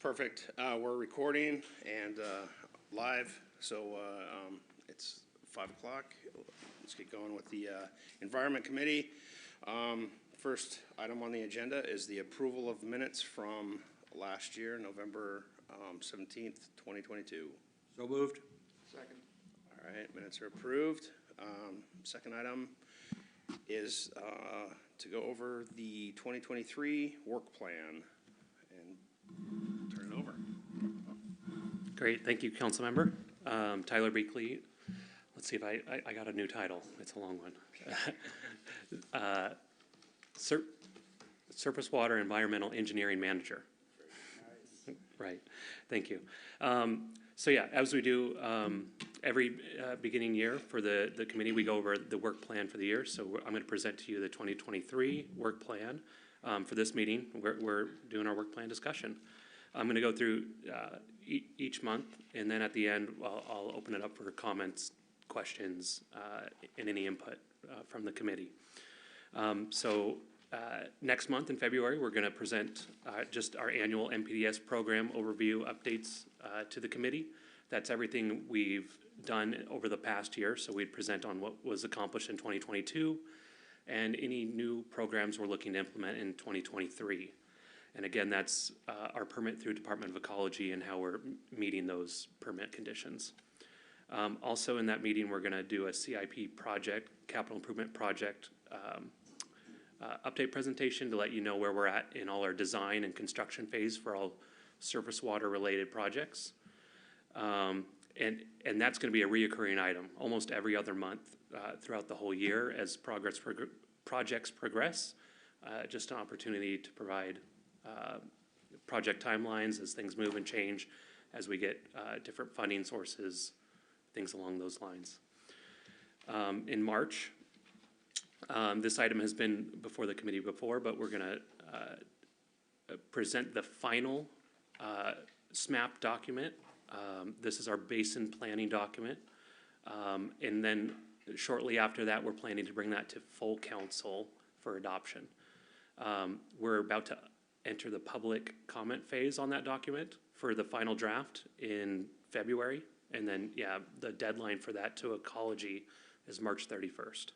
Perfect. We're recording and live, so it's 5 o'clock. Let's get going with the Environment Committee. First item on the agenda is the approval of minutes from last year, November 17th, 2022. So moved. Second. All right, minutes are approved. Second item is to go over the 2023 work plan and turn it over. Great, thank you, council member. Tyler Beakley. Let's see if I got a new title. It's a long one. Surface Water Environmental Engineering Manager. Nice. Right, thank you. So yeah, as we do every beginning year for the committee, we go over the work plan for the year. So I'm going to present to you the 2023 work plan. For this meeting, we're doing our work plan discussion. I'm going to go through each month, and then at the end, I'll open it up for comments, questions, and any input from the committee. Next month in February, we're going to present just our annual NPDES program overview updates to the committee. That's everything we've done over the past year. So we'd present on what was accomplished in 2022 and any new programs we're looking to implement in 2023. And again, that's our permit through Department of Ecology and how we're meeting those permit conditions. Also in that meeting, we're going to do a CIP project, capital improvement project update presentation to let you know where we're at in all our design and construction phase for all surface water related projects. And that's going to be a reoccurring item almost every other month throughout the whole year as projects progress. Just an opportunity to provide project timelines as things move and change as we get different funding sources, things along those lines. In March, this item has been before the committee before, but we're going to present the final SMAP document. This is our basin planning document. And then shortly after that, we're planning to bring that to full council for adoption. We're about to enter the public comment phase on that document for the final draft in February. And then, yeah, the deadline for that to Ecology is March 31st.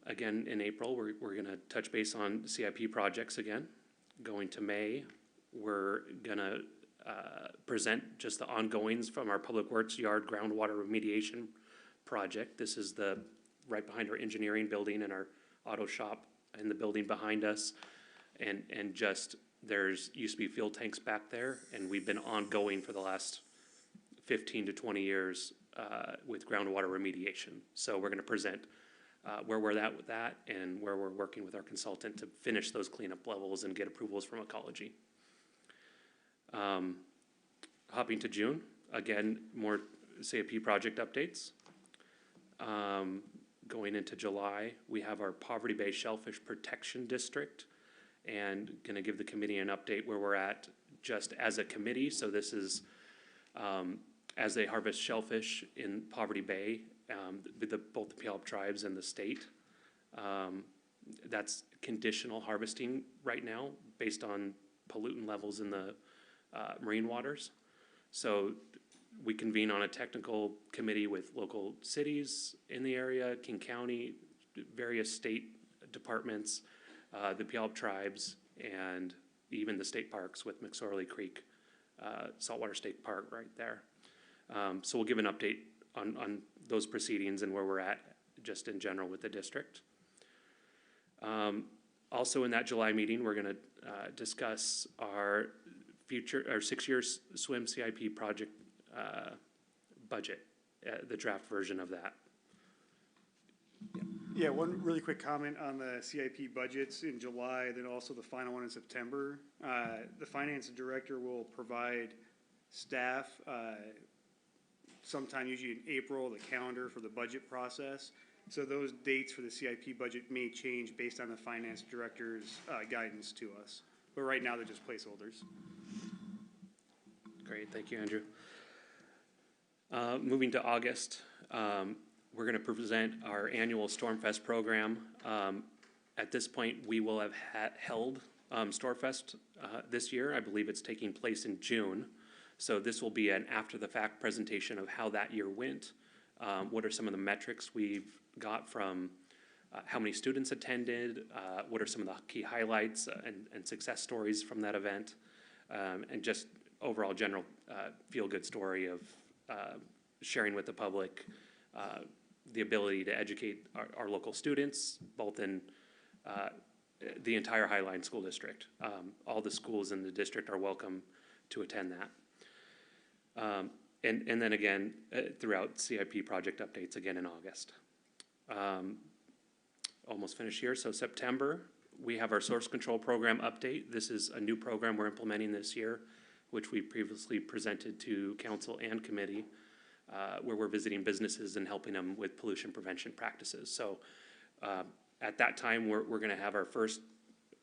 Again, in April, we're going to touch base on CIP projects again. Going to May, we're going to present just the ongoings from our Public Works Yard groundwater remediation project. This is the right behind our engineering building and our auto shop and the building behind us. And just there's used to be fuel tanks back there, and we've been ongoing for the last 15 to 20 years with groundwater remediation. So we're going to present where we're at with that and where we're working with our consultant to finish those cleanup levels and get approvals from Ecology. Hopping to June, again, more CIP project updates. Going into July, we have our Poverty Bay Shellfish Protection District, and going to give the committee an update where we're at just as a committee. So this is as they harvest shellfish in Poverty Bay, both the Puyallup tribes and the state. That's conditional harvesting right now based on pollutant levels in the marine waters. So we convene on a technical committee with local cities in the area, King County, various state departments, the Puyallup tribes, and even the state parks with McSorley Creek, Saltwater State Park right there. So we'll give an update on those proceedings and where we're at just in general with the district. Also in that July meeting, we're going to discuss our 6-year SWIM CIP project budget, the draft version of that. Yeah, one really quick comment on the CIP budgets in July, then also the final one in September. The finance director will provide staff sometime usually in April, the calendar for the budget process. So those dates for the CIP budget may change based on the finance director's guidance to us. But right now, they're just placeholders. Great, thank you, Andrew. Moving to August, we're going to present our annual Stormfest program. At this point, we will have held Storefest this year. I believe it's taking place in June. So this will be an after-the-fact presentation of how that year went. What are some of the metrics we've got from how many students attended, what are some of the key highlights and success stories from that event, and just overall general feel-good story of sharing with the public the ability to educate our local students, both in the entire Highline School District. All the schools in the district are welcome to attend that. And then again, throughout CIP project updates again in August. Almost finished here, so September, we have our source control program update. This is a new program we're implementing this year, which we previously presented to council and committee, where we're visiting businesses and helping them with pollution prevention practices. So at that time, we're gonna have our first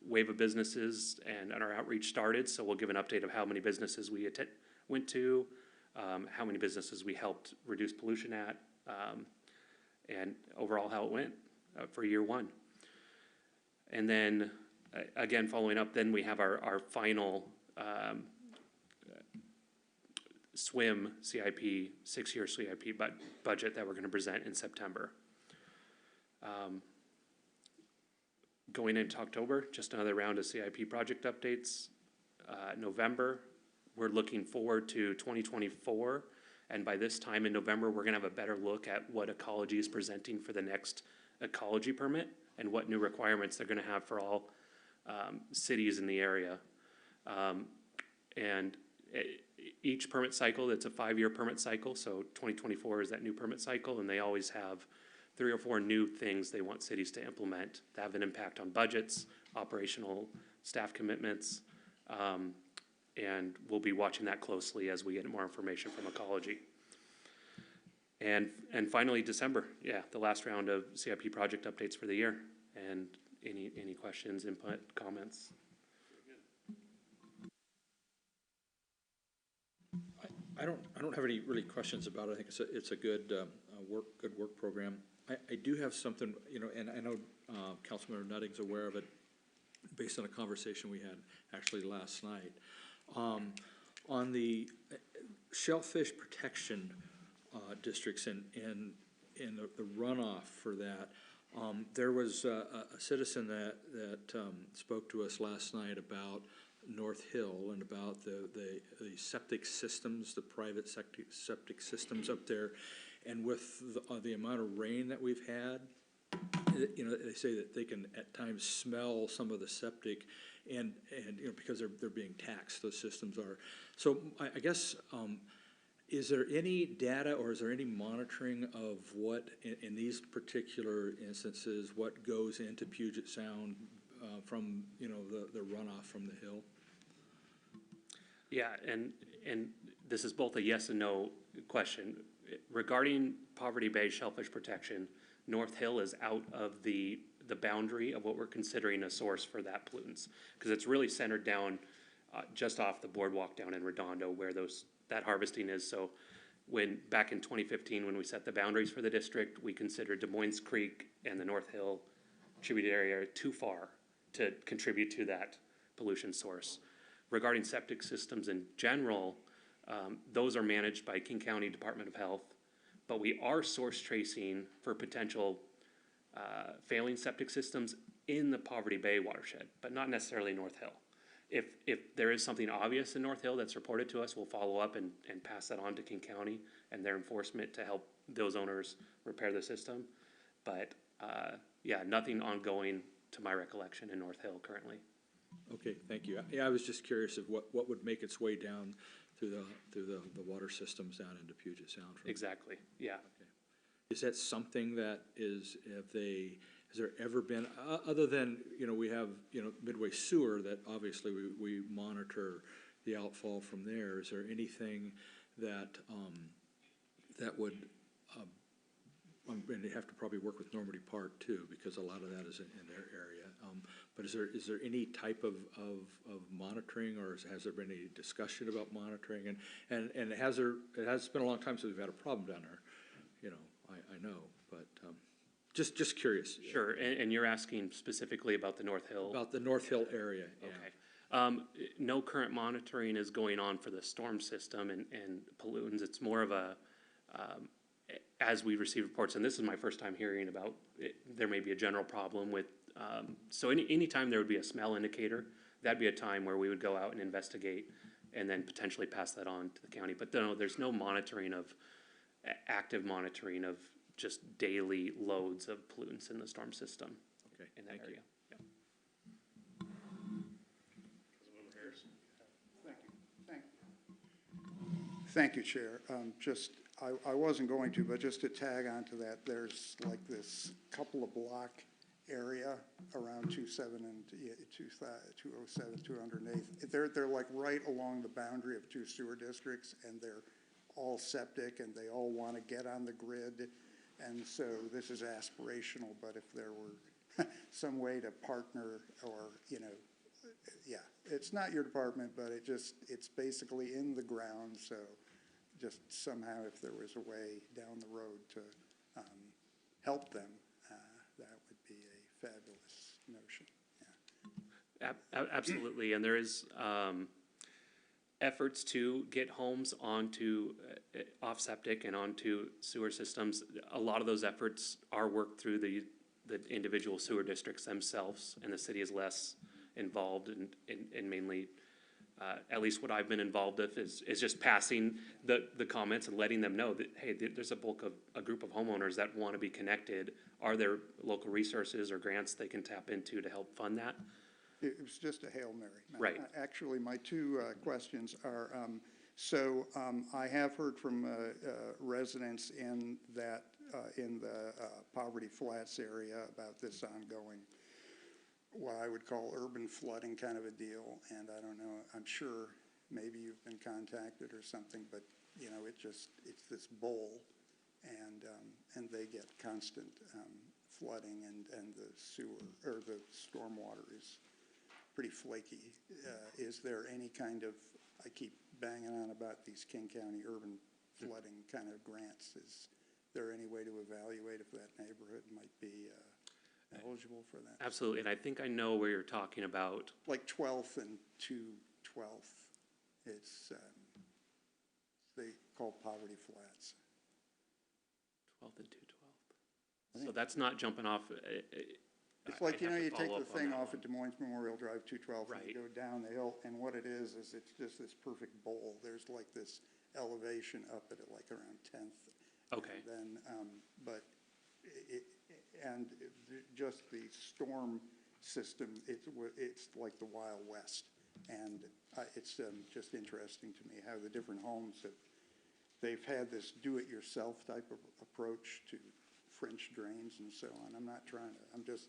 wave of businesses and our outreach started, so we'll give an update of how many businesses we went to, how many businesses we helped reduce pollution at, and overall how it went for year one. And then, again, following up, then we have our final SWIM CIP, 6-year CIP budget that we're gonna present in September. Going into October, just another round of CIP project updates. November, we're looking forward to 2024, and by this time in November, we're gonna have a better look at what Ecology is presenting for the next ecology permit and what new requirements they're gonna have for all cities in the area. And each permit cycle, it's a 5-year permit cycle, so 2024 is that new permit cycle, and they always have 3 or 4 new things they want cities to implement that have an impact on budgets, operational staff commitments, and we'll be watching that closely as we get more information from Ecology. And finally, December, the last round of CIP project updates for the year. And any questions, input, comments? I don't have any really questions about it. I think it's a good work program. I do have something, and I know Councilmember Nutting's aware of it based on a conversation we had actually last night. On the shellfish protection districts and the runoff for that, there was a citizen that spoke to us last night about North Hill and about the septic systems, the private septic systems up there, and with the amount of rain that we've had, they say that they can at times smell some of the septic, and because they're being taxed, those systems are. So I guess. Is there any data or is there any monitoring of what, in these particular instances, what goes into Puget Sound from, the runoff from the hill? Yeah, and this is both a yes and no question. Regarding Poverty Bay shellfish protection, North Hill is out of the boundary of what we're considering a source for that pollutants, because it's really centered down just off the boardwalk down in Redondo where that harvesting is. So back in 2015, when we set the boundaries for the district, we considered Des Moines Creek and the North Hill tributary area too far to contribute to that pollution source. Regarding septic systems in general, those are managed by King County Department of Health, but we are source tracing for potential failing septic systems in the Poverty Bay watershed, but not necessarily North Hill. If there is something obvious in North Hill that's reported to us, we'll follow up and pass that on to King County and their enforcement to help those owners repair the system. But nothing ongoing to my recollection in North Hill currently. Okay, thank you. Yeah, I was just curious of what would make its way down through the water systems down into Puget Sound. Exactly, yeah. Okay. Is that something that has there ever been, other than, we have, Midway Sewer that obviously we monitor the outfall from there. Is there anything that would, and they have to probably work with Normandy Park too, because a lot of that is in their area. But is there any type of monitoring, or has there been any discussion about monitoring? And it has been a long time since we've had a problem down there, I know, but Just curious. Sure, and you're asking specifically about the North Hill? About the North Hill area, yeah. Okay. No current monitoring is going on for the storm system and pollutants. It's more of a, as we receive reports, and this is my first time hearing about it, there may be a general problem with, so anytime there would be a smell indicator, that'd be a time where we would go out and investigate and then potentially pass that on to the county. But no, there's no monitoring of, active monitoring of just daily loads of pollutants in the storm system Okay, in that thank you. area. Yeah. Thank you, Chair. I wasn't going to, but just to tag onto that, there's like this couple of block area around 27 and 207, 208. They're like right along the boundary of two sewer districts, and they're all septic, and they all want to get on the grid. And so this is aspirational, but if there were some way to partner or, yeah, it's not your department, but it's basically in the ground. So just somehow if there was a way down the road to help them, that would be a fabulous notion. Yeah. Absolutely, and there is efforts to get homes onto off septic and onto sewer systems. A lot of those efforts are worked through the individual sewer districts themselves, and the city is less involved in mainly, at least what I've been involved with is just passing the comments and letting them know that, hey, there's a group of homeowners that want to be connected. Are there local resources or grants they can tap into to help fund that? It was just a Hail Mary. Right. Actually, my two questions are, I have heard from residents in the Poverty Flats area about this ongoing, what I would call urban flooding kind of a deal. And I don't know, I'm sure maybe you've been contacted or something, but it's this bowl, and they get constant flooding, and the sewer or the stormwater is pretty flaky. Is there any kind of, I keep banging on about these King County urban flooding kind of grants. Is there any way to evaluate if that neighborhood might be eligible for that? Absolutely, and I think I know where you're talking about. Like 12th and 212th. It's, they call Poverty Flats. 12th and 212th. So that's not jumping off. It's like, I'd have to you take follow the up on thing that off one. at Des Moines Memorial Drive, 212, and Right. you go down the hill, and what it is it's just this perfect bowl. There's like this elevation up at it, like around 10th. Okay. And then, but just the storm system, it's like the Wild West. And it's just interesting to me how the different homes they've had this do-it-yourself type of approach to French drains and so on. I'm just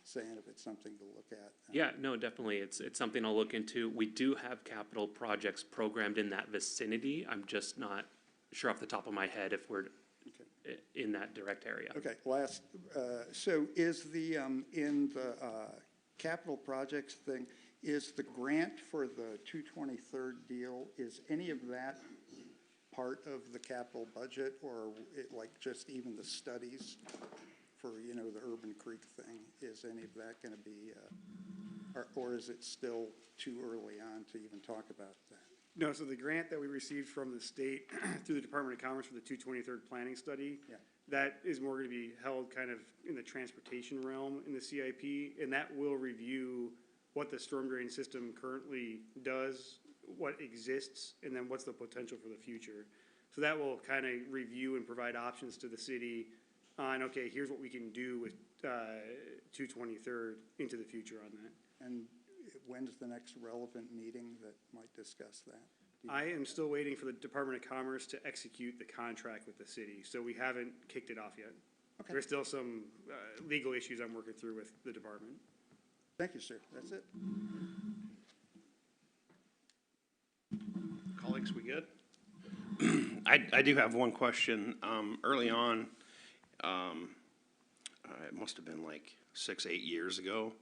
saying if it's something to look at. Yeah, no, definitely. It's something I'll look into. We do have capital projects programmed in that vicinity. I'm just not sure off the top of my head if we're in that direct area. Okay, last, so is the, in the capital projects thing, is the grant for the 223rd deal, is any of that part of the capital budget, or like just even the studies for, the Urban Creek thing? Is any of that going to be, or is it still too early on to even talk about that? No, so the grant that we received from the state through the Department of Commerce for the 223rd planning study, Yeah. that is more going to be held kind of in the transportation realm in the CIP, and that will review what the storm drain system currently does, what exists, and then what's the potential for the future. So that will kind of review and provide options to the city on, okay, here's what we can do with 223rd into the future on that. And when's the next relevant meeting that might discuss that? I am still waiting for the Department of Commerce to execute the contract with the city, so we haven't kicked it off yet. Okay. There's still some legal issues I'm working through with the department. Thank you, sir. That's it. Colleagues, we good? I do have one question. Early on, it must have been like 6, 8 years ago.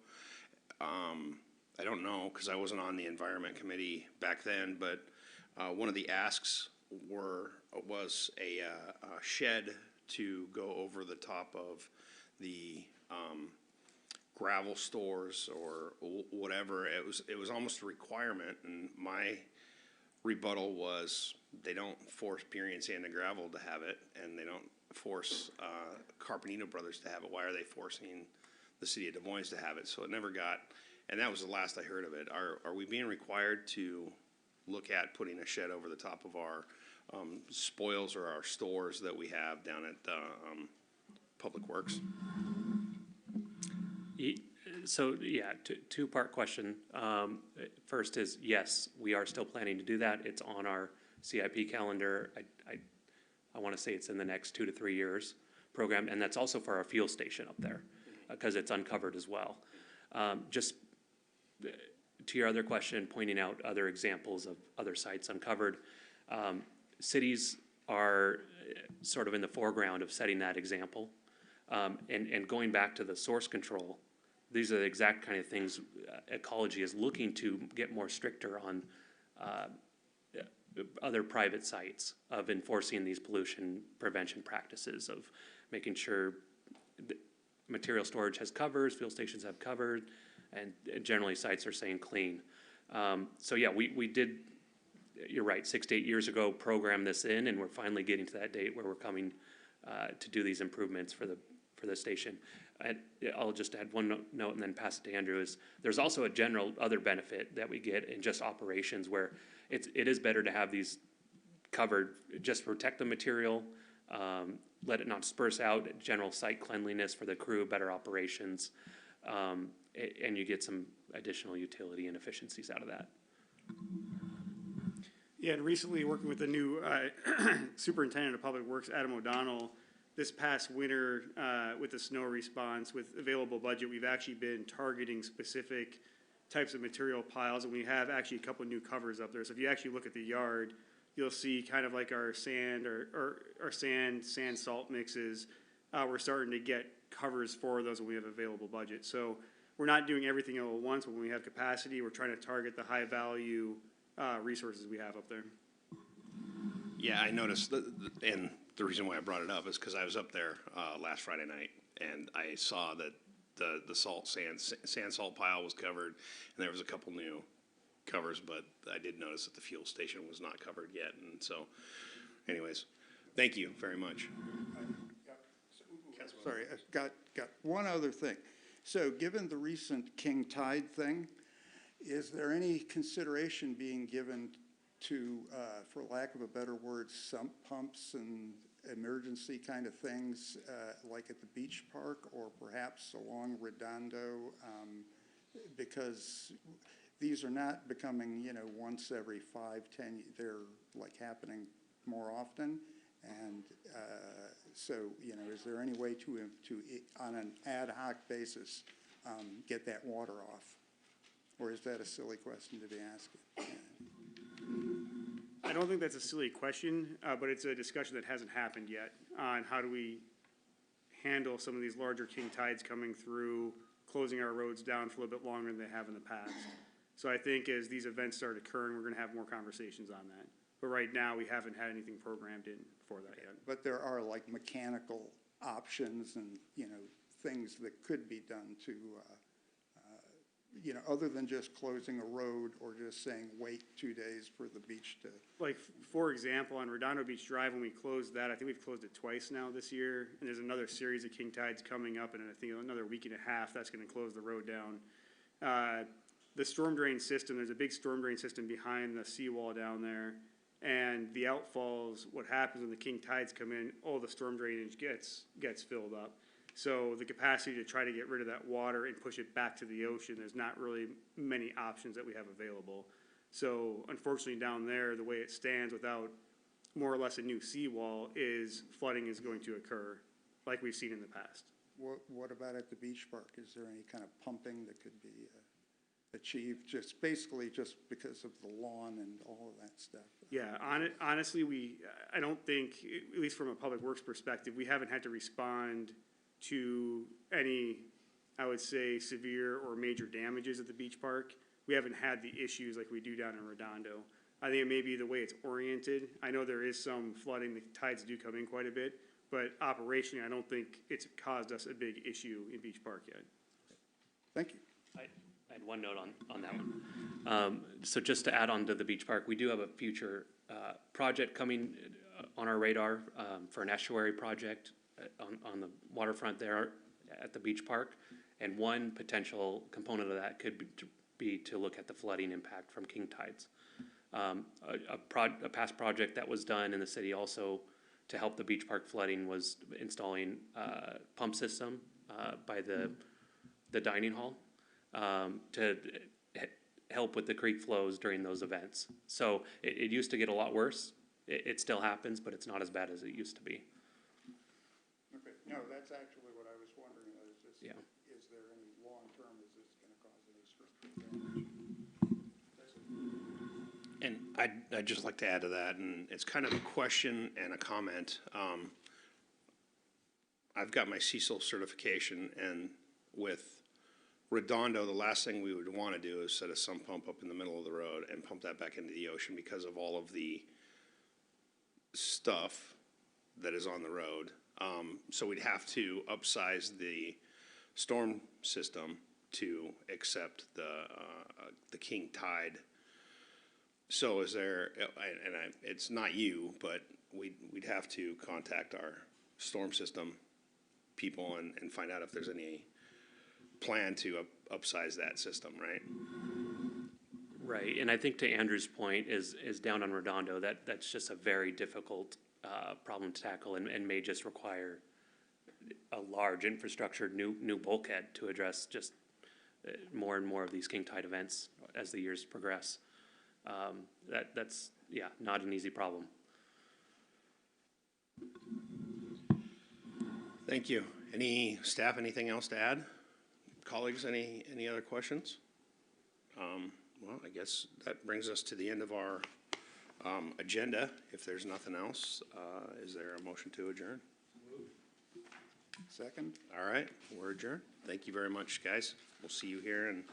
I don't know, because I wasn't on the Environment Committee back then, but one of the asks was a shed to go over the top of the, gravel stores or whatever. It was almost a requirement, and my rebuttal was, they don't force Peary and Sand and Gravel to have it, and they don't force, Carpenino Brothers to have it. Why are they forcing the city of Des Moines to have it? So it never got, and that was the last I heard of it. Are we being required to look at putting a shed over the top of our, spoils or our stores that we have down at, Public Works? So, yeah, two-part question. First is, yes, we are still planning to do that. It's on our CIP calendar. I want to say it's in the next 2 to 3 years program, and that's also for our fuel station up there, because it's uncovered as well. Just to your other question, pointing out other examples of other sites uncovered, cities are sort of in the foreground of setting that example. And going back to the source control, these are the exact kind of things ecology is looking to get more stricter on other private sites of enforcing these pollution prevention practices, of making sure material storage has covers, fuel stations have covered, and generally sites are staying clean. So yeah, we did, you're right, 6 to 8 years ago, program this in, and we're finally getting to that date where we're coming to do these improvements for the station. And I'll just add one note and then pass it to Andrew, is there's also a general other benefit that we get in just operations, where it is better to have these covered, just protect the material, let it not disperse out, general site cleanliness for the crew, better operations, and you get some additional utility and efficiencies out of that. Yeah, and recently working with the new superintendent of public works, Adam O'Donnell, this past winter with the snow response, with available budget, we've actually been targeting specific types of material piles, and we have actually a couple of new covers up there. So if you actually look at the yard, you'll see kind of like our sand or our sand salt mixes. We're starting to get covers for those when we have available budget. So we're not doing everything all at once, but when we have capacity, we're trying to target the high value resources we have up there. Yeah, I noticed, and the reason why I brought it up is because I was up there last Friday night, and I saw that the sand salt pile was covered, and there was a couple new covers, but I did notice that the fuel station was not covered yet, and so, anyways, thank you very much. Sorry, I've got one other thing. So given the recent king tide thing, is there any consideration being given to, for lack of a better word, sump pumps and emergency kind of things, like at the beach park or perhaps along Redondo? Because these are not becoming, once every 5, 10, they're like happening more often. And so, is there any way to on an ad hoc basis, get that water off? Or is that a silly question to be asking? I don't think that's a silly question, but it's a discussion that hasn't happened yet on how do we handle some of these larger king tides coming through, closing our roads down for a little bit longer than they have in the past. So I think as these events start occurring, we're going to have more conversations on that. But right now, we haven't had anything programmed in for that yet. But there are like mechanical options and, things that could be done to, other than just closing a road or just saying, wait 2 days for the beach to. Like, for example, on Redondo Beach Drive, when we closed that, I think we've closed it twice now this year. And there's another series of king tides coming up, and I think another week and a half, that's going to close the road down. The storm drain system, there's a big storm drain system behind the seawall down there. And the outfalls, what happens when the king tides come in, all the storm drainage gets filled up. So the capacity to try to get rid of that water and push it back to the ocean, there's not really many options that we have available. So unfortunately down there, the way it stands without more or less a new seawall is flooding is going to occur like we've seen in the past. What about at the beach park? Is there any kind of pumping that could be achieved just basically just because of the lawn and all of that stuff? Yeah, honestly, I don't think, at least from a public works perspective, we haven't had to respond to any, I would say, severe or major damages at the beach park. We haven't had the issues like we do down in Redondo. I think it may be the way it's oriented. I know there is some flooding, the tides do come in quite a bit, but operationally, I don't think it's caused us a big issue in Beach Park yet. Thank you. I had one note on that one. So just to add on to the beach park, we do have a future project coming on our radar for an estuary project on the waterfront there at the beach park. And one potential component of that could be to look at the flooding impact from king tides. A past project that was done in the city also to help the beach park flooding was installing a pump system by the dining hall to help with the creek flows during those events. So it used to get a lot worse. It still happens, but it's not as bad as it used to be. Okay, no, that's actually what I was wondering, is this, Yeah. is there any long-term, is this gonna cause any structural damage? And I'd just like to add to that, and it's kind of a question and a comment. I've got my Cecil certification, and with Redondo, the last thing we would want to do is set a sump pump up in the middle of the road and pump that back into the ocean because of all of the stuff that is on the road. So we'd have to upsize the storm system to accept the king tide. So is there, it's not you, but we'd have to contact our storm system people and find out if there's any plan to upsize that system, right? Right, and I think to Andrew's point is down on Redondo, that's just a very difficult problem to tackle and may just require a large infrastructure, new bulkhead to address just more and more of these king tide events as the years progress. That's not an easy problem. Thank you. Any staff, anything else to add? Colleagues, any other questions? Well, I guess that brings us to the end of our agenda. If there's nothing else, is there a motion to adjourn? Second? All right, we're adjourned. Thank you very much, guys. We'll see you here in